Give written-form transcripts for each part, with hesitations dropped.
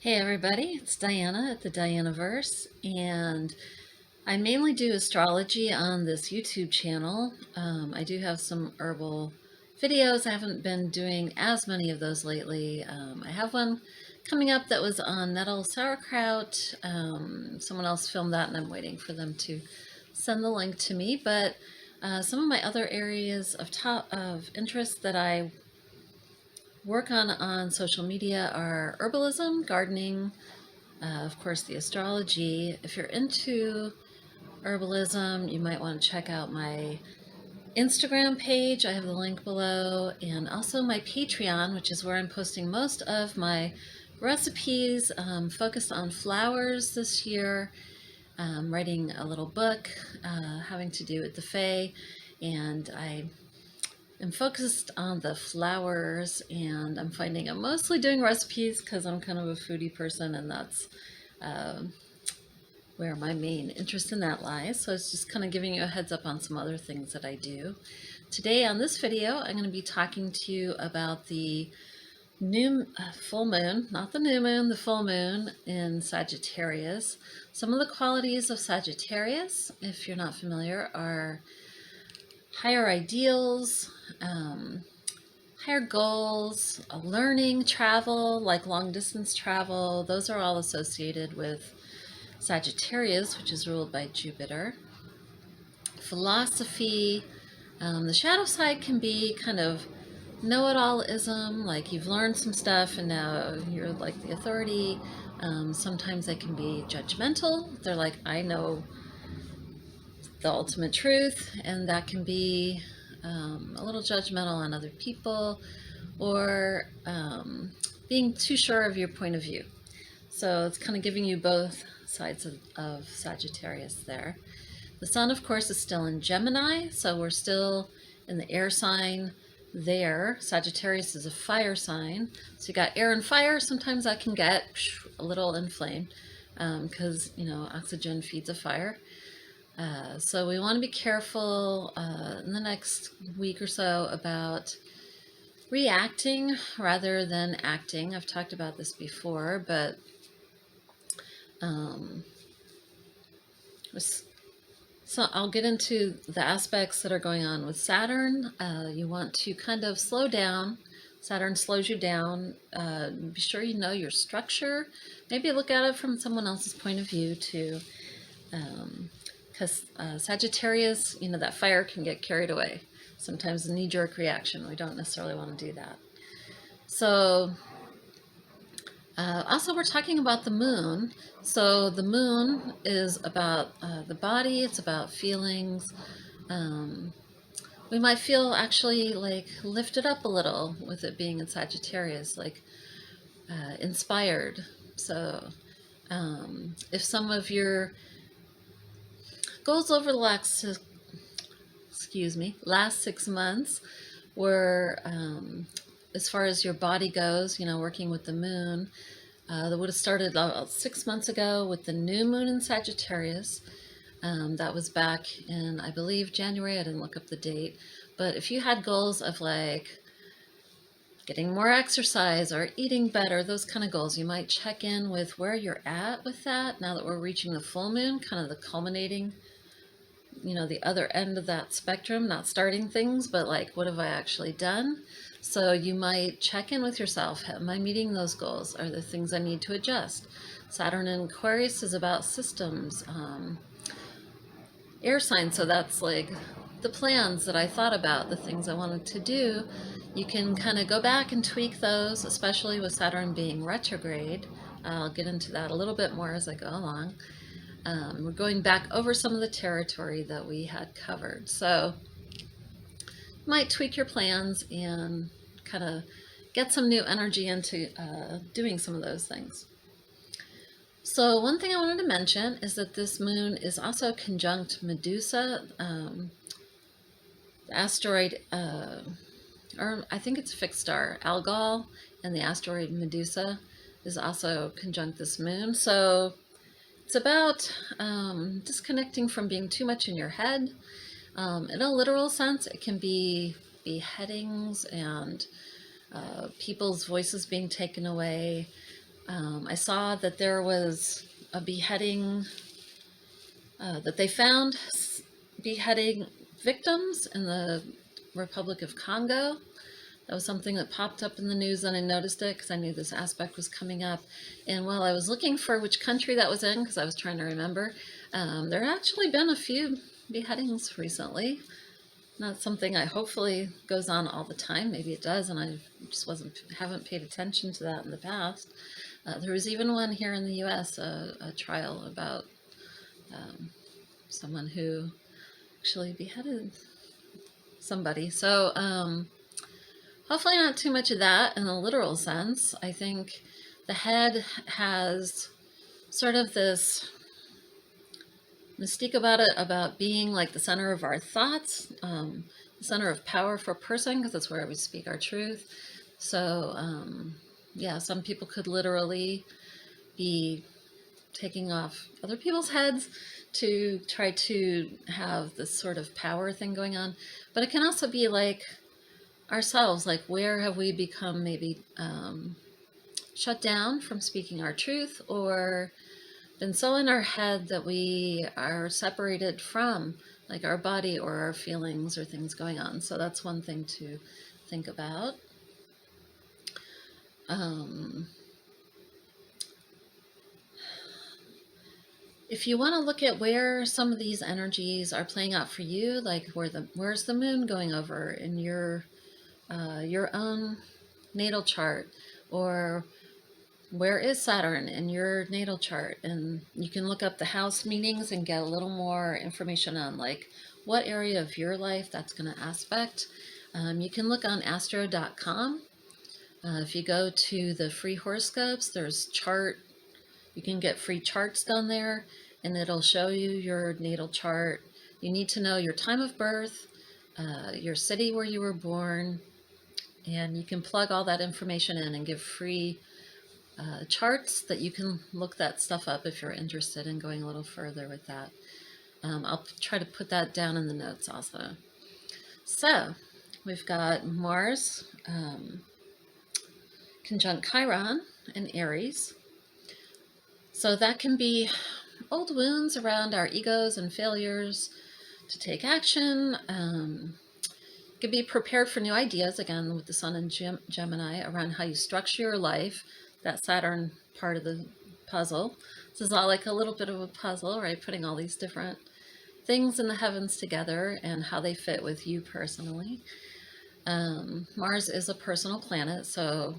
Hey everybody, it's Diana at the Dianaverse, and I mainly do astrology on this YouTube channel. I do have some herbal videos. I haven't been doing as many of those lately. I have one coming up that was on nettle sauerkraut. Someone else filmed that and I'm waiting for them to send the link to me. But some of my other areas of interest that I work on social media are herbalism, gardening, of course, the astrology. If you're into herbalism, you might want to check out my Instagram page. I have the link below, and also my Patreon, which is where I'm posting most of my recipes focused on flowers this year. I'm writing a little book having to do with the Fae, and I'm focused on the flowers, and I'm finding I'm mostly doing recipes because I'm kind of a foodie person, and that's uh, where my main interest in that lies. So it's just kind of giving you a heads up on some other things that I do. Today on this video, I'm going to be talking to you about the full moon, not the new moon, the full moon in Sagittarius. Some of the qualities of Sagittarius, if you're not familiar, are higher ideals, higher goals, learning, travel, like long distance travel. Those are all associated with Sagittarius, which is ruled by Jupiter. Philosophy, the shadow side can be kind of know-it-all-ism, like you've learned some stuff and now you're like the authority. Sometimes they can be judgmental. They're like, I know the ultimate truth, and that can be a little judgmental on other people, or being too sure of your point of view. So it's kind of giving you both sides of Sagittarius there. The sun, of course, is still in Gemini, so we're still in the air sign there. Sagittarius is a fire sign, so you got air and fire. Sometimes that can get a little inflamed because, oxygen feeds a fire. So we want to be careful in the next week or so about reacting rather than acting. I've talked about this before, but so I'll get into the aspects that are going on with Saturn. You want to kind of slow down. Saturn slows you down. Be sure you know your structure. Maybe look at it from someone else's point of view too. Because Sagittarius, that fire can get carried away. Sometimes a knee-jerk reaction. We don't necessarily want to do that. So also, we're talking about the moon. So the moon is about the body. It's about feelings. We might feel actually like lifted up a little with it being in Sagittarius, like inspired. So if some of your goals over the last 6 months were, as far as your body goes, working with the moon, that would have started about 6 months ago with the new moon in Sagittarius. That was back in, I believe, January. I didn't look up the date. But if you had goals of like getting more exercise or eating better, those kind of goals, you might check in with where you're at with that now that we're reaching the full moon, kind of the culminating, the other end of that spectrum, not starting things, but like, what have I actually done? So you might check in with yourself. Am I meeting those goals? Are there things I need to adjust? Saturn in Aquarius is about systems, air sign. So that's like the plans that I thought about, the things I wanted to do. You can kind of go back and tweak those, especially with Saturn being retrograde. I'll get into that a little bit more as I go along. We're going back over some of the territory that we had covered. So you might tweak your plans and kind of get some new energy into doing some of those things. So one thing I wanted to mention is that this moon is also conjunct Medusa, the asteroid, or I think it's a fixed star, Algol, and the asteroid Medusa is also conjunct this moon. So it's about disconnecting from being too much in your head. In a literal sense, it can be beheadings and people's voices being taken away. I saw that there was a beheading, that they found beheading victims in the Republic of Congo. That was something that popped up in the news, and I noticed it because I knew this aspect was coming up. And while I was looking for which country that was in, because I was trying to remember, there had actually been a few beheadings recently. Not something I hopefully goes on all the time. Maybe it does, and I just haven't paid attention to that in the past. There was even one here in the U.S., a trial about someone who actually beheaded somebody. So hopefully not too much of that in a literal sense. I think the head has sort of this mystique about it, about being like the center of our thoughts, the center of power for a person, because that's where we speak our truth. So yeah, some people could literally be taking off other people's heads to try to have this sort of power thing going on. But it can also be like ourselves, like where have we become maybe shut down from speaking our truth, or been so in our head that we are separated from like our body or our feelings or things going on. So that's one thing to think about. If you want to look at where some of these energies are playing out for you, like where's the moon going over in your own natal chart, or where is Saturn in your natal chart, and you can look up the house meanings and get a little more information on like what area of your life that's going to aspect. You can look on astro.com. If you go to the free horoscopes, there's chart. You can get free charts done there, and it'll show you your natal chart. You need to know your time of birth, your city where you were born, and you can plug all that information in and give free charts that you can look that stuff up if you're interested in going a little further with that. I'll try to put that down in the notes also. So we've got Mars conjunct Chiron in Aries. So that can be old wounds around our egos and failures to take action. You can be prepared for new ideas, again, with the Sun in Gemini, around how you structure your life, that Saturn part of the puzzle. This is all like a little bit of a puzzle, right? Putting all these different things in the heavens together and how they fit with you personally. Mars is a personal planet, so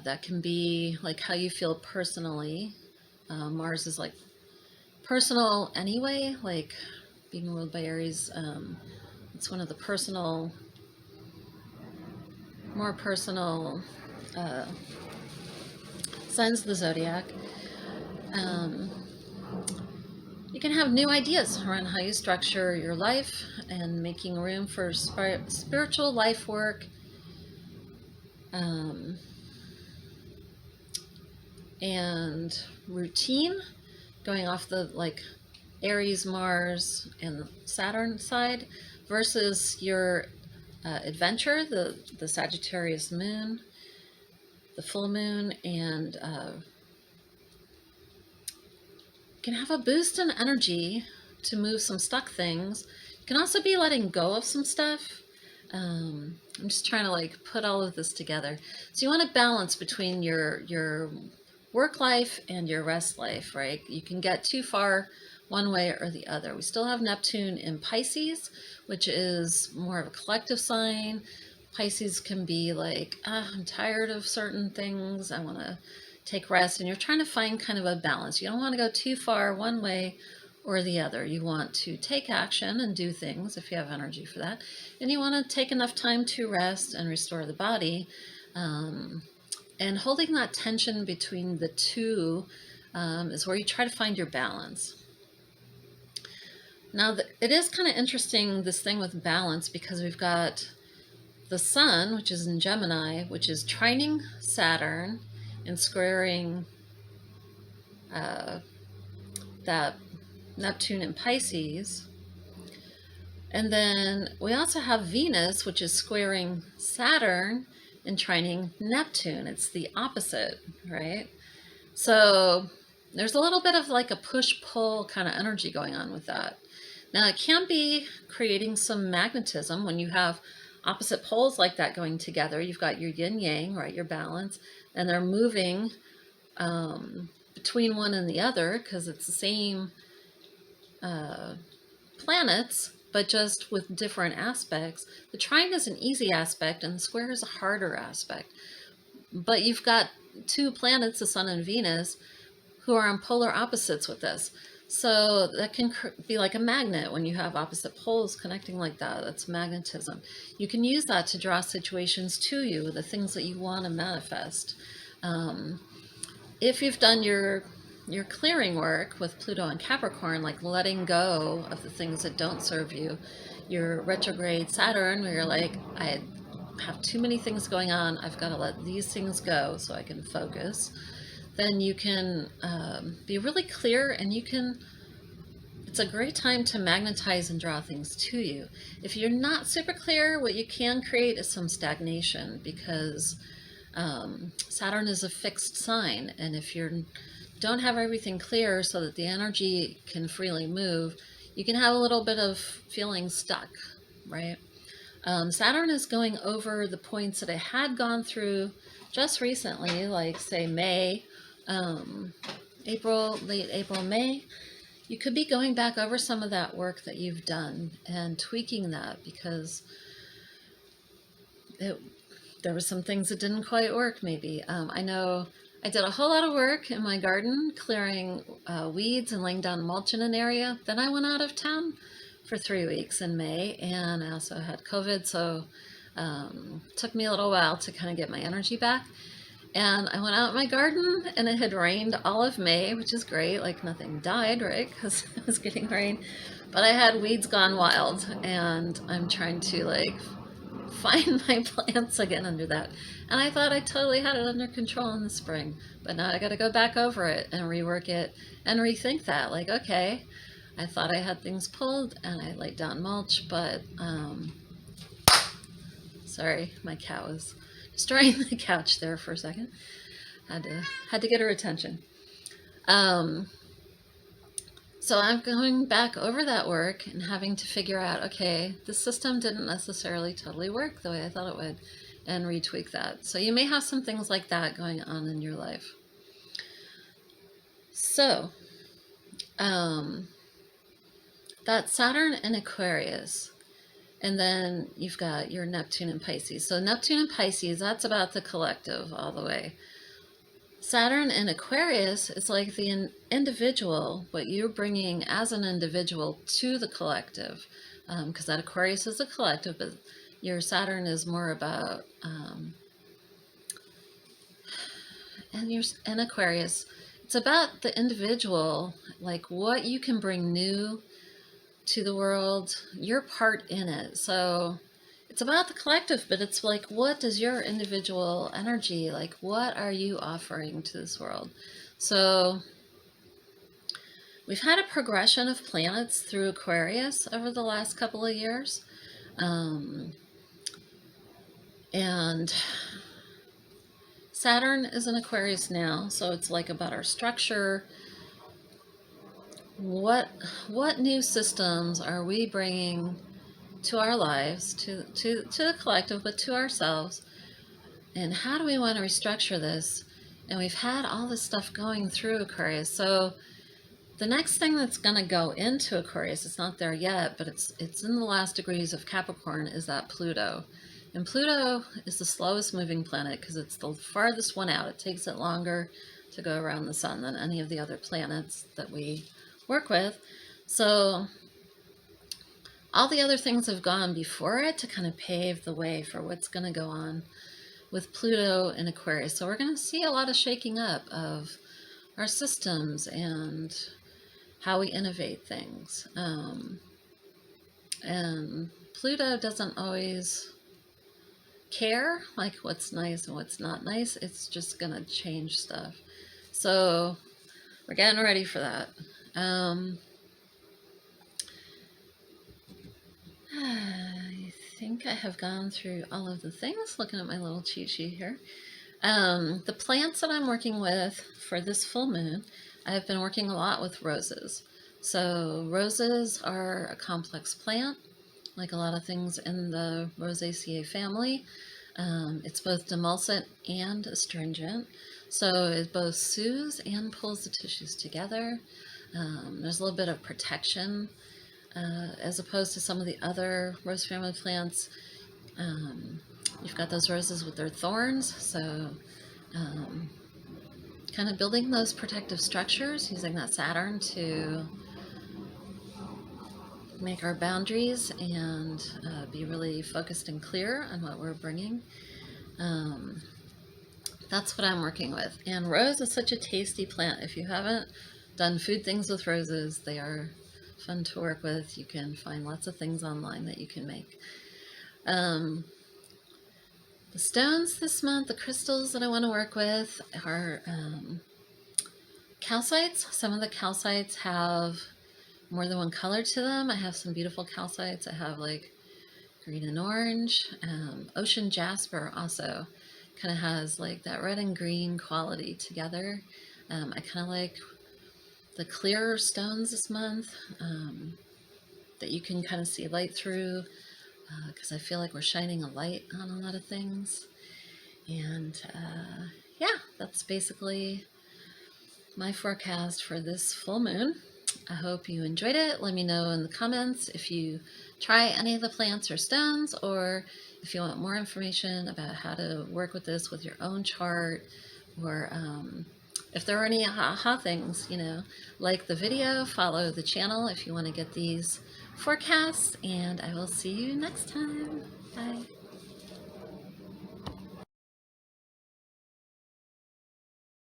that can be like how you feel personally. Mars is like personal anyway, like being ruled by Aries. It's one of the more personal signs of the zodiac. You can have new ideas around how you structure your life and making room for spiritual life work. And routine, going off the like Aries, Mars, and Saturn side, versus your adventure, the Sagittarius moon, the full moon, and can have a boost in energy to move some stuck things. You can also be letting go of some stuff. I'm just trying to like put all of this together. So you want to balance between your work life and your rest life, right? You can get too far one way or the other. We still have Neptune in Pisces, which is more of a collective sign. Pisces can be like, I'm tired of certain things, I want to take rest, and you're trying to find kind of a balance. You don't want to go too far one way or the other. You want to take action and do things if you have energy for that, and you want to take enough time to rest and restore the body. And holding that tension between the two is where you try to find your balance. Now, it is kind of interesting, this thing with balance, because we've got the Sun, which is in Gemini, which is trining Saturn and squaring that Neptune in Pisces. And then we also have Venus, which is squaring Saturn and trining Neptune. It's the opposite, right? So there's a little bit of like a push-pull kind of energy going on with that. Now, it can be creating some magnetism when you have opposite poles like that going together. You've got your yin yang, right, your balance, and they're moving between one and the other because it's the same planets, but just with different aspects. The trine is an easy aspect and the square is a harder aspect. But you've got two planets, the Sun and Venus, who are on polar opposites with this. So that can be like a magnet when you have opposite poles connecting like that. That's magnetism. You can use that to draw situations to you, the things that you want to manifest. If you've done your clearing work with Pluto and Capricorn, like letting go of the things that don't serve you, your retrograde Saturn, where you're like, I have too many things going on, I've got to let these things go so I can focus, then you can be really clear, and it's a great time to magnetize and draw things to you. If you're not super clear, what you can create is some stagnation, because Saturn is a fixed sign, and if you don't have everything clear so that the energy can freely move, you can have a little bit of feeling stuck, right? Saturn is going over the points that it had gone through just recently, like say May, April, late April, May. You could be going back over some of that work that you've done and tweaking that, because there were some things that didn't quite work maybe. I know I did a whole lot of work in my garden, clearing weeds and laying down mulch in an area. Then I went out of town for 3 weeks in May, and I also had COVID, so it took me a little while to kind of get my energy back. And I went out in my garden, and it had rained all of May, which is great. Like, nothing died, right? Because it was getting rain. But I had weeds gone wild, and I'm trying to, like, find my plants again under that. And I thought I totally had it under control in the spring. But now I got to go back over it and rework it and rethink that. Like, okay, I thought I had things pulled, and I laid down mulch, but, sorry, my cow was destroying the couch there for a second. Had to get her attention. So I'm going back over that work and having to figure out, okay, the system didn't necessarily totally work the way I thought it would, and retweak that. So you may have some things like that going on in your life. So, that's Saturn in Aquarius. And then you've got your Neptune and Pisces. So Neptune and Pisces, that's about the collective all the way. Saturn in Aquarius is like the individual, what you're bringing as an individual to the collective. Because that Aquarius is a collective, but your Saturn is more about, and Aquarius, it's about the individual, like what you can bring new to the world, your part in it. So it's about the collective, but it's like, what does your individual energy, like what are you offering to this world? So we've had a progression of planets through Aquarius over the last couple of years. And Saturn is in Aquarius now, so it's like about our structure. What new systems are we bringing to our lives, to the collective, but to ourselves, and how do we want to restructure this? And we've had all this stuff going through Aquarius, so the next thing that's going to go into Aquarius, it's not there yet, but it's in the last degrees of Capricorn, is that Pluto. And Pluto is the slowest moving planet because it's the farthest one out. It takes it longer to go around the sun than any of the other planets that we work with. So all the other things have gone before it to kind of pave the way for what's going to go on with Pluto in Aquarius. So we're going to see a lot of shaking up of our systems and how we innovate things. And Pluto doesn't always care like what's nice and what's not nice. It's just going to change stuff. So we're getting ready for that. I think I have gone through all of the things, looking at my little cheat sheet here. The plants that I'm working with for this full moon, I've been working a lot with roses. So roses are a complex plant, like a lot of things in the Rosaceae family. It's both demulcent and astringent, so it both soothes and pulls the tissues together. There's a little bit of protection as opposed to some of the other rose family plants. Um, you've got those roses with their thorns, so um, kind of building those protective structures, using that Saturn to make our boundaries and be really focused and clear on what we're bringing. Um, that's what I'm working with. And rose is such a tasty plant. If you haven't done food things with roses, they are fun to work with. You can find lots of things online that you can make. The stones this month, the crystals that I want to work with are calcites. Some of the calcites have more than one color to them. I have some beautiful calcites. I have like green and orange. Ocean jasper also kind of has like that red and green quality together. I kind of like the clearer stones this month that you can kind of see light through, because I feel like we're shining a light on a lot of things. And yeah, that's basically my forecast for this full moon. I hope you enjoyed it. Let me know in the comments if you try any of the plants or stones, or if you want more information about how to work with this with your own chart, or if there are any aha things, like the video, follow the channel if you want to get these forecasts, and I will see you next time. Bye.